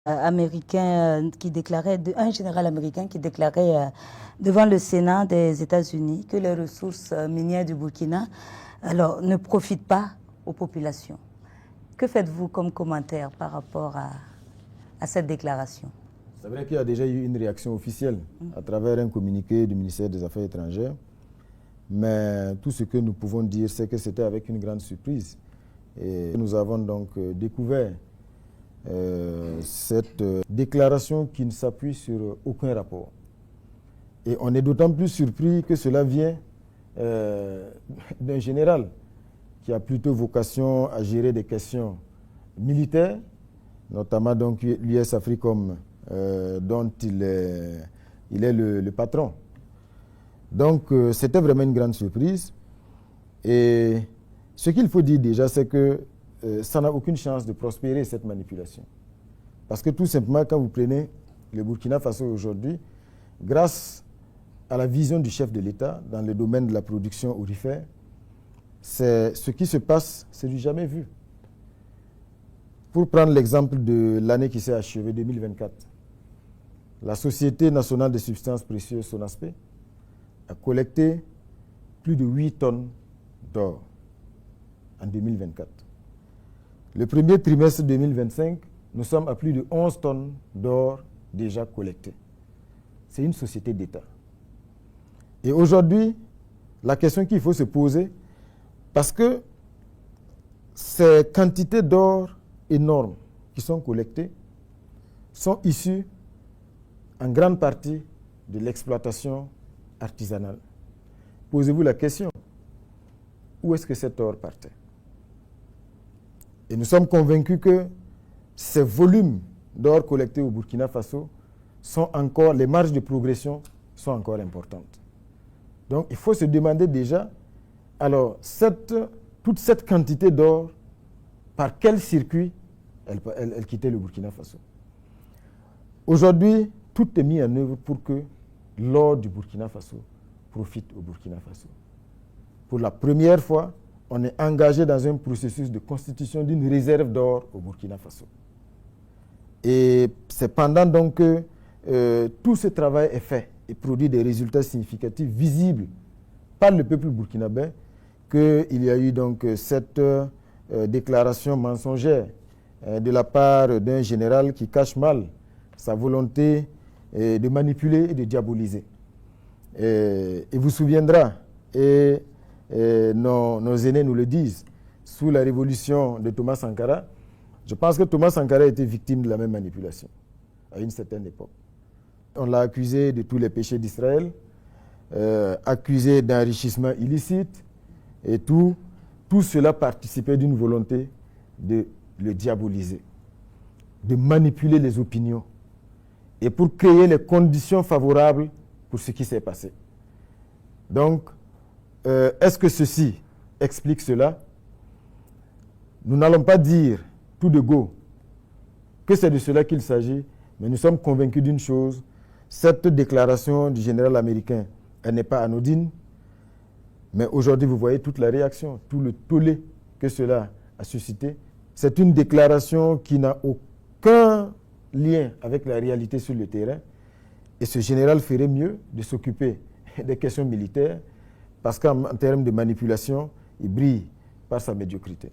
américain qui déclarait, un général américain qui déclarait devant le Sénat des États-Unis que les ressources minières du Burkina ne profitent pas aux populations. Que faites-vous comme commentaire par rapport à cette déclaration? C'est vrai qu'il y a déjà eu une réaction officielle à travers un communiqué du ministère des Affaires étrangères, mais tout ce que nous pouvons dire, c'est que c'était avec une grande surprise. Et nous avons donc découvert cette déclaration qui ne s'appuie sur aucun rapport. Et on est d'autant plus surpris que cela vient d'un général qui a plutôt vocation à gérer des questions militaires, notamment donc l'US Africom, dont il est le patron. Donc c'était vraiment une grande surprise. Et ce qu'il faut dire déjà, c'est que ça n'a aucune chance de prospérer, cette manipulation. Parce que tout simplement, quand vous prenez le Burkina Faso aujourd'hui, grâce à la vision du chef de l'État dans le domaine de la production aurifère, c'est ce qui se passe, c'est du jamais vu. Pour prendre l'exemple de l'année qui s'est achevée, 2024, la Société nationale des substances précieuses, SONASPE, a collecté plus de 8 tonnes d'or en 2024. Le premier trimestre 2025, nous sommes à plus de 11 tonnes d'or déjà collectées. C'est une société d'État. Et aujourd'hui, la question qu'il faut se poser, parce que ces quantités d'or énormes qui sont collectées sont issues en grande partie de l'exploitation artisanale. Posez-vous la question, où est-ce que cet or partait? Et nous sommes convaincus que ces volumes d'or collectés au Burkina Faso les marges de progression sont encore importantes. Donc il faut se demander déjà, alors toute cette quantité d'or, par quel circuit elle quittait le Burkina Faso? Aujourd'hui, tout est mis en œuvre pour que l'or du Burkina Faso profite au Burkina Faso. Pour la première fois, on est engagé dans un processus de constitution d'une réserve d'or au Burkina Faso. Et c'est pendant donc que tout ce travail est fait et produit des résultats significatifs visibles par le peuple burkinabé qu'il y a eu donc cette déclaration mensongère de la part d'un général qui cache mal sa volonté de manipuler et de diaboliser. Et vous vous souviendra, et nos aînés nous le disent, sous la révolution de Thomas Sankara, je pense que Thomas Sankara a été victime de la même manipulation à une certaine époque. On l'a accusé de tous les péchés d'Israël, accusé d'enrichissement illicite, et tout cela participait d'une volonté de le diaboliser, de manipuler les opinions, et pour créer les conditions favorables pour ce qui s'est passé. Donc, est-ce que ceci explique cela? Nous n'allons pas dire tout de go que c'est de cela qu'il s'agit, mais nous sommes convaincus d'une chose, cette déclaration du général américain, elle n'est pas anodine, mais aujourd'hui vous voyez toute la réaction, tout le tollé que cela a suscité. C'est une déclaration qui n'a aucun lien avec la réalité sur le terrain, et ce général ferait mieux de s'occuper des questions militaires, parce qu'en termes de manipulation, il brille par sa médiocrité.